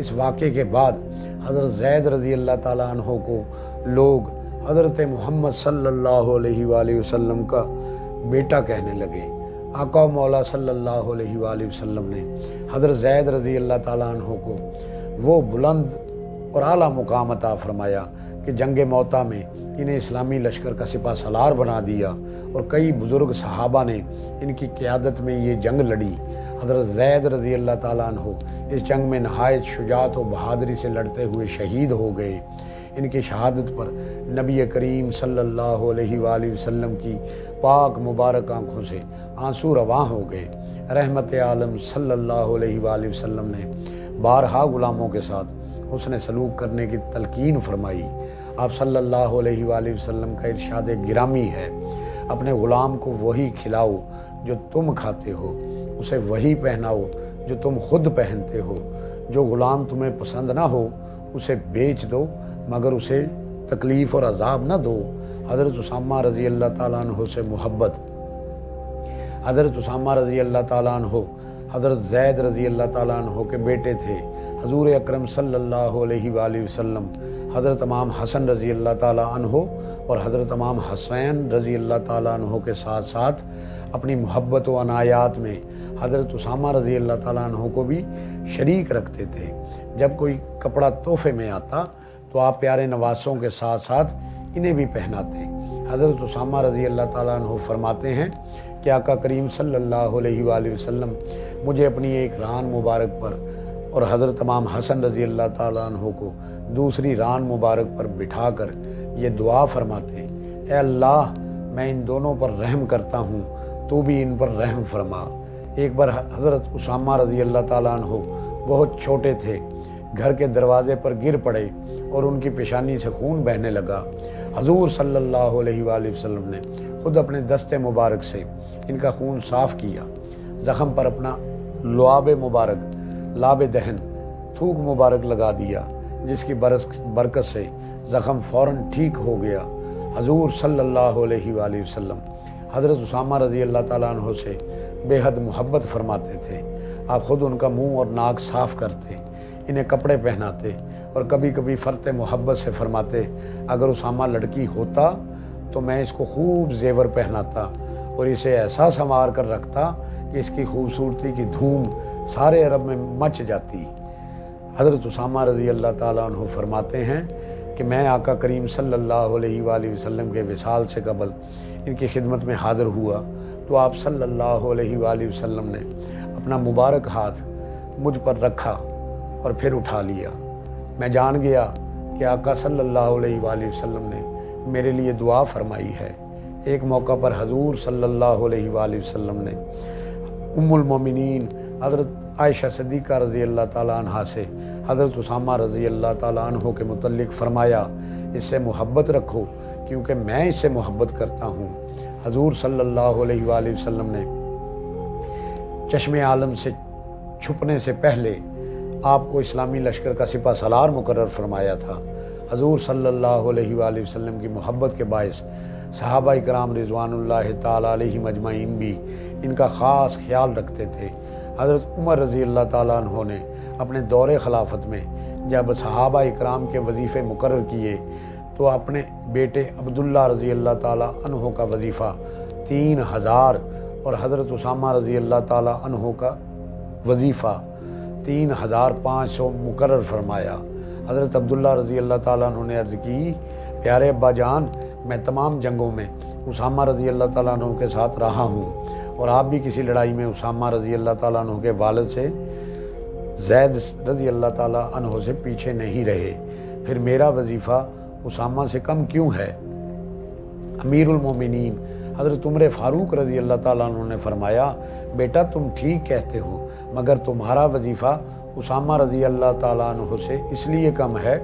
اس واقعے کے بعد حضرت زید رضی اللہ تعالیٰ عنہ کو لوگ حضرت محمد صلی اللہ علیہ وآلہ وسلم کا بیٹا کہنے لگے۔ آقا و مولا صلی اللہ علیہ وآلہ وسلم نے حضرت زید رضی اللہ تعالیٰ عنہ کو وہ بلند اور اعلیٰ مقام عطا فرمایا کہ جنگ موتا میں انہیں اسلامی لشکر کا سپہ سالار بنا دیا، اور کئی بزرگ صحابہ نے ان کی قیادت میں یہ جنگ لڑی۔ حضرت زید رضی اللہ تعالیٰ عنہ اس جنگ میں نہایت شجاعت و بہادری سے لڑتے ہوئے شہید ہو گئے۔ ان کی شہادت پر نبی کریم صلی اللہ علیہ وآلہ وسلم کی پاک مبارک آنکھوں سے آنسو رواں ہو گئے۔ رحمت عالم صلی اللہ علیہ وآلہ وسلم نے بارہا غلاموں کے ساتھ حسن سلوک کرنے کی تلقین فرمائی۔ آپ صلی اللہ علیہ وآلہ وسلم کا ارشاد گرامی ہے، اپنے غلام کو وہی کھلاؤ جو تم کھاتے ہو، اسے وہی پہناؤ جو تم خود پہنتے ہو، جو غلام تمہیں پسند نہ ہو اسے بیچ دو مگر اسے تکلیف اور عذاب نہ دو۔ حضرت اسامہ رضی اللہ تعالیٰ عنہ سے محبت۔ حضرت اسامہ رضی اللہ تعالیٰ عنہ حضرت زید رضی اللہ تعالیٰ عنہ کے بیٹے تھے۔ حضور اکرم صلی اللہ علیہ وآلہ وسلم حضرت امام حسن رضی اللہ تعالیٰ عنہ اور حضرت امام حسین رضی اللہ تعالیٰ عنہ کے ساتھ ساتھ اپنی محبت و عنایات میں حضرت اسامہ رضی اللہ تعالیٰ عنہ کو بھی شریک رکھتے تھے۔ جب کوئی کپڑا تحفے میں آتا تو آپ پیارے نواسوں کے ساتھ ساتھ انہیں بھی پہناتے۔ حضرت اسامہ رضی اللہ تعالیٰ عنہ فرماتے ہیں کہ آقا کریم صلی اللہ علیہ وآلہ وسلم مجھے اپنی ایک ران مبارک پر اور حضرت امام حسن رضی اللہ تعالیٰ عنہ کو دوسری ران مبارک پر بٹھا کر یہ دعا فرماتے، اے اللہ میں ان دونوں پر رحم کرتا ہوں، تو بھی ان پر رحم فرما۔ ایک بار حضرت اسامہ رضی اللہ تعالیٰ عنہ بہت چھوٹے تھے، گھر کے دروازے پر گر پڑے اور ان کی پیشانی سے خون بہنے لگا۔ حضور صلی اللہ علیہ وآلہ وسلم نے خود اپنے دست مبارک سے ان کا خون صاف کیا، زخم پر اپنا لعاب مبارک لاب دہن تھوک مبارک لگا دیا، جس کی برکت سے زخم فوراً ٹھیک ہو گیا۔ حضور صلی اللہ علیہ وآلہ وسلم حضرت اسامہ رضی اللہ تعالیٰ عنہ سے بے حد محبت فرماتے تھے۔ آپ خود ان کا منہ اور ناک صاف کرتے، انہیں کپڑے پہناتے اور کبھی کبھی فرط محبت سے فرماتے، اگر اسامہ لڑکی ہوتا تو میں اس کو خوب زیور پہناتا اور اسے ایسا سنوار کر رکھتا کہ اس کی خوبصورتی کی دھوم سارے عرب میں مچ جاتی۔ حضرت اسامہ رضی اللہ تعالیٰ عنہ فرماتے ہیں کہ میں آقا کریم صلی اللہ علیہ وآلہ وسلم کے وصال سے قبل ان کی خدمت میں حاضر ہوا تو آپ صلی اللہ علیہ وآلہ وسلم نے اپنا مبارک ہاتھ مجھ پر رکھا اور پھر اٹھا لیا۔ میں جان گیا کہ آقا صلی اللہ علیہ وآلہ وسلم نے میرے لیے دعا فرمائی ہے۔ ایک موقع پر حضور صلی اللہ علیہ وآلہ وسلم نے ام المومنین حضرت عائشہ صدیقہ رضی اللہ تعالیٰ عنہ سے حضرت اسامہ رضی اللہ تعالیٰ عنہ کے متعلق فرمایا، اس سے محبت رکھو کیونکہ میں اس سے محبت کرتا ہوں۔ حضور صلی اللہ علیہ وآلہ وسلم نے چشم عالم سے چھپنے سے پہلے آپ کو اسلامی لشکر کا سپہ سالار مقرر فرمایا تھا۔ حضور صلی اللہ علیہ وآلہ وسلم کی محبت کے باعث صحابہ اکرام رضوان اللہ تعالیٰ علیہم اجمعین بھی ان کا خاص خیال رکھتے تھے۔ حضرت عمر رضی اللہ تعالیٰ عنہ نے اپنے دور خلافت میں جب صحابہ اکرام کے وظیفے مقرر کیے تو اپنے بیٹے عبداللہ رضی اللہ تعالیٰ عنہ کا وظیفہ 3000 اور حضرت اسامہ رضی اللہ تعالیٰ عنہ کا وظیفہ 3500 مقرر فرمایا۔ حضرت عبداللہ رضی اللہ تعالیٰ عنہ نے عرض کی، پیارے ابا جان، میں تمام جنگوں میں اسامہ رضی اللہ تعالیٰ عنہ کے ساتھ رہا ہوں اور آپ بھی کسی لڑائی میں اسامہ رضی اللہ تعالیٰ عنہ کے والد سے زید رضی اللہ تعالیٰ عنہ سے پیچھے نہیں رہے، پھر میرا وظیفہ اسامہ سے کم کیوں ہے؟ امیر المومنین حضرت عمر فاروق رضی اللہ تعالیٰ عنہ نے فرمایا، بیٹا تم ٹھیک کہتے ہو، مگر تمہارا وظیفہ اسامہ رضی اللہ تعالیٰ عنہ سے اس لیے کم ہے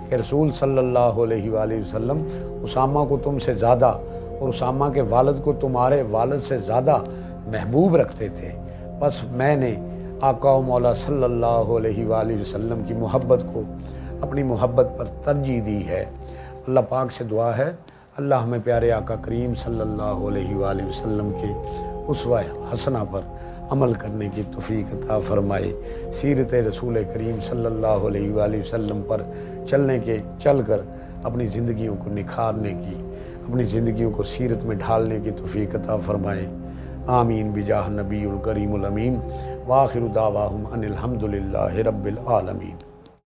کہ رسول صلی اللہ علیہ وآلہ وسلم اسامہ کو تم سے زیادہ اور اسامہ کے والد کو تمہارے والد سے زیادہ محبوب رکھتے تھے، بس میں نے آقا و مولا صلی اللہ علیہ وآلہ وسلم کی محبت کو اپنی محبت پر ترجیح دی ہے۔ اللہ پاک سے دعا ہے اللہ ہمیں پیارے آقا کریم صلی اللہ علیہ وآلہ وسلم کے اسوہ حسنہ پر عمل کرنے کی توفیق عطا فرمائے، سیرت رسول کریم صلی اللہ علیہ وآلہ وسلم پر چل کر اپنی زندگیوں کو نکھارنے کی، اپنی زندگیوں کو سیرت میں ڈھالنے کی توفیق عطا فرمائے۔ آمین بجاہ نبی الکریم الامین، وآخر دعواہم ان الحمدللہ رب العالمین۔